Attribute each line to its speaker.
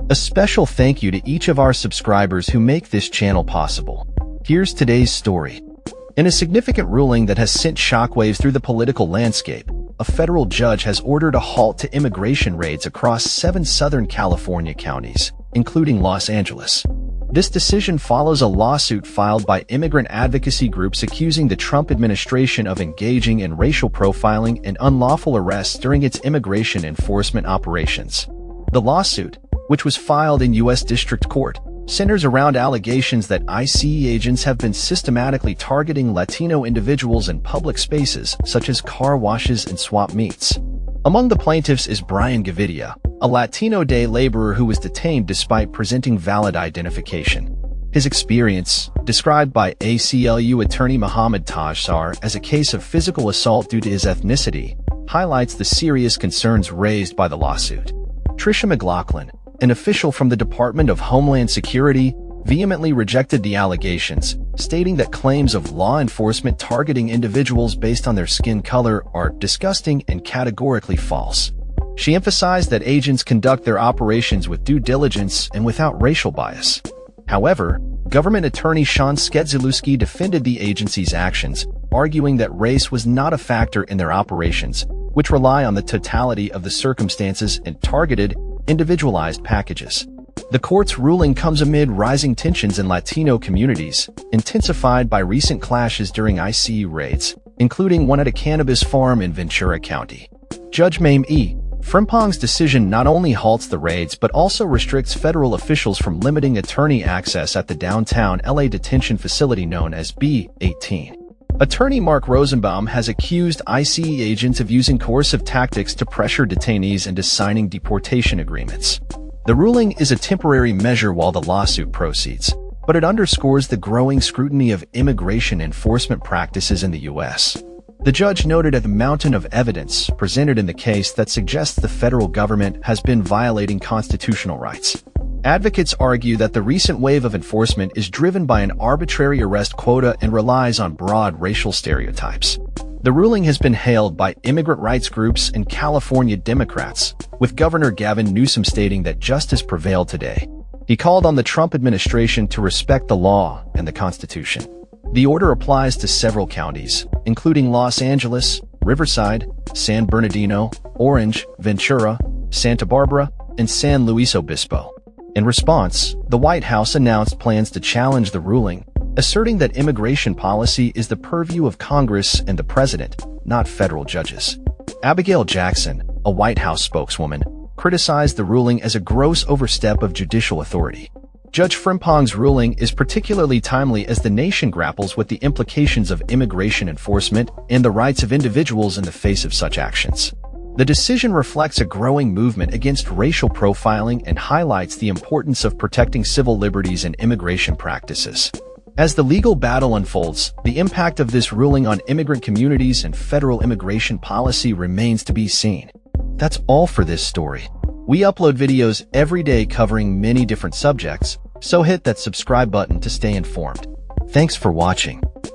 Speaker 1: A special thank you to each of our subscribers who make this channel possible. Here's today's story. In a significant ruling that has sent shockwaves through the political landscape, a federal judge has ordered a halt to immigration raids across 7 Southern California counties, including Los Angeles. This decision follows a lawsuit filed by immigrant advocacy groups accusing the Trump administration of engaging in racial profiling and unlawful arrests during its immigration enforcement operations. The lawsuit, which was filed in U.S. District Court, centers around allegations that ICE agents have been systematically targeting Latino individuals in public spaces such as car washes and swap meets. Among the plaintiffs is Brian Gavidia, a Latino day laborer who was detained despite presenting valid identification. His experience, described by ACLU attorney Mohammed Tajsar as a case of physical assault due to his ethnicity, highlights the serious concerns raised by the lawsuit. Tricia McLaughlin, an official from the Department of Homeland Security, vehemently rejected the allegations, stating that claims of law enforcement targeting individuals based on their skin color are disgusting and categorically false. She emphasized that agents conduct their operations with due diligence and without racial bias. However, government attorney Sean Skedzelewski defended the agency's actions, arguing that race was not a factor in their operations, which rely on the totality of the circumstances and targeted, individualized packages. The court's ruling comes amid rising tensions in Latino communities, intensified by recent clashes during ICE raids, including one at a cannabis farm in Ventura County. Judge Mame E. Frimpong's decision not only halts the raids but also restricts federal officials from limiting attorney access at the downtown LA detention facility known as B-18. Attorney Mark Rosenbaum has accused ICE agents of using coercive tactics to pressure detainees into signing deportation agreements. The ruling is a temporary measure while the lawsuit proceeds, but it underscores the growing scrutiny of immigration enforcement practices in the U.S. The judge noted a mountain of evidence presented in the case that suggests the federal government has been violating constitutional rights. Advocates argue that the recent wave of enforcement is driven by an arbitrary arrest quota and relies on broad racial stereotypes. The ruling has been hailed by immigrant rights groups and California Democrats, with Governor Gavin Newsom stating that justice prevailed today. He called on the Trump administration to respect the law and the Constitution. The order applies to several counties, including Los Angeles, Riverside, San Bernardino, Orange, Ventura, Santa Barbara, and San Luis Obispo. In response, the White House announced plans to challenge the ruling, asserting that immigration policy is the purview of Congress and the president, not federal judges. Abigail Jackson, a White House spokeswoman, criticized the ruling as a gross overstep of judicial authority. Judge Frimpong's ruling is particularly timely as the nation grapples with the implications of immigration enforcement and the rights of individuals in the face of such actions. The decision reflects a growing movement against racial profiling and highlights the importance of protecting civil liberties and immigration practices. As the legal battle unfolds, the impact of this ruling on immigrant communities and federal immigration policy remains to be seen. That's all for this story. We upload videos every day covering many different subjects, so hit that subscribe button to stay informed. Thanks for watching.